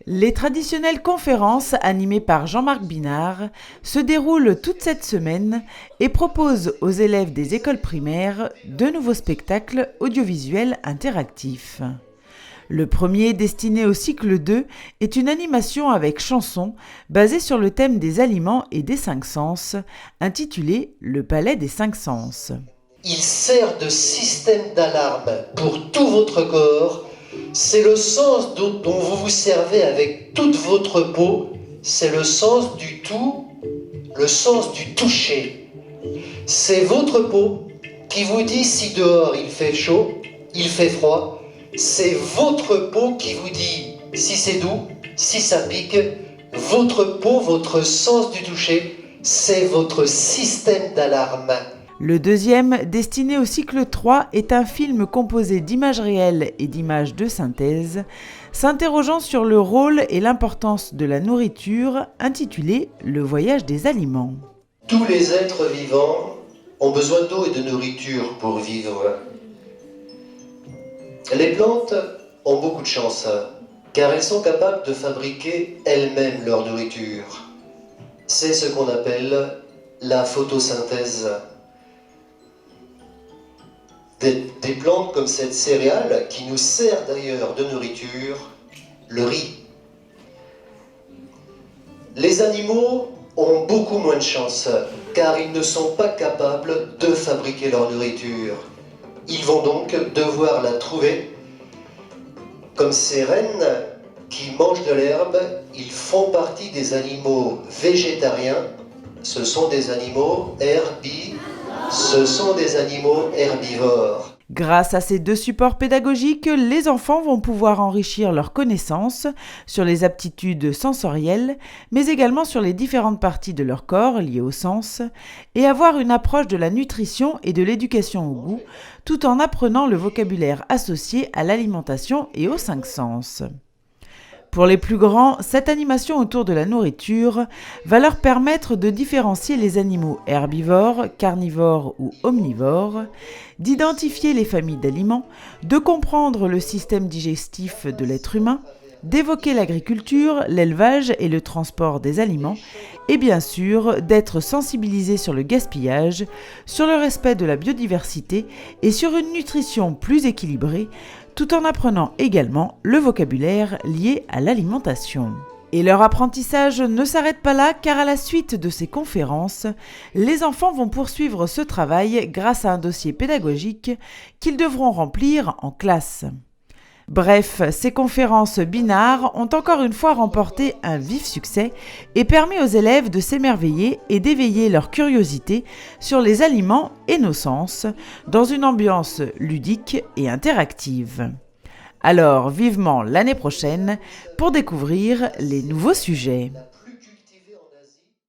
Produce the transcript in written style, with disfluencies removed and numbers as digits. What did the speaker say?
Les traditionnelles conférences animées par Jean-Marc Binard se déroulent toute cette semaine et proposent aux élèves des écoles primaires de nouveaux spectacles audiovisuels interactifs. Le premier, destiné au cycle 2, est une animation avec chansons basée sur le thème des aliments et des cinq sens, intitulée Le Palais des cinq sens. Il sert de système d'alarme pour tout votre corps. C'est le sens dont vous vous servez avec toute votre peau. C'est le sens du tout, le sens du toucher. C'est votre peau qui vous dit si dehors il fait chaud, il fait froid. C'est votre peau qui vous dit si c'est doux, si ça pique. Votre peau, votre sens du toucher, c'est votre système d'alarme. Le deuxième, destiné au cycle 3, est un film composé d'images réelles et d'images de synthèse, s'interrogeant sur le rôle et l'importance de la nourriture, intitulé Le voyage des aliments. Tous les êtres vivants ont besoin d'eau et de nourriture pour vivre. Les plantes ont beaucoup de chance, car elles sont capables de fabriquer elles-mêmes leur nourriture. C'est ce qu'on appelle la photosynthèse. Des plantes comme cette céréale qui nous sert d'ailleurs de nourriture, le riz. Les animaux ont beaucoup moins de chance car ils ne sont pas capables de fabriquer leur nourriture. Ils vont donc devoir la trouver. Comme ces rennes qui mangent de l'herbe, ils font partie des animaux végétariens. Ce sont des animaux herbivores. Grâce à ces deux supports pédagogiques, les enfants vont pouvoir enrichir leurs connaissances sur les aptitudes sensorielles, mais également sur les différentes parties de leur corps liées aux sens, et avoir une approche de la nutrition et de l'éducation au goût, tout en apprenant le vocabulaire associé à l'alimentation et aux cinq sens. Pour les plus grands, cette animation autour de la nourriture va leur permettre de différencier les animaux herbivores, carnivores ou omnivores, d'identifier les familles d'aliments, de comprendre le système digestif de l'être humain, d'évoquer l'agriculture, l'élevage et le transport des aliments, et bien sûr d'être sensibilisés sur le gaspillage, sur le respect de la biodiversité et sur une nutrition plus équilibrée, tout en apprenant également le vocabulaire lié à l'alimentation. Et leur apprentissage ne s'arrête pas là, car à la suite de ces conférences, les enfants vont poursuivre ce travail grâce à un dossier pédagogique qu'ils devront remplir en classe. Bref, ces conférences Binard ont encore une fois remporté un vif succès et permis aux élèves de s'émerveiller et d'éveiller leur curiosité sur les aliments et nos sens, dans une ambiance ludique et interactive. Alors, vivement l'année prochaine pour découvrir les nouveaux sujets.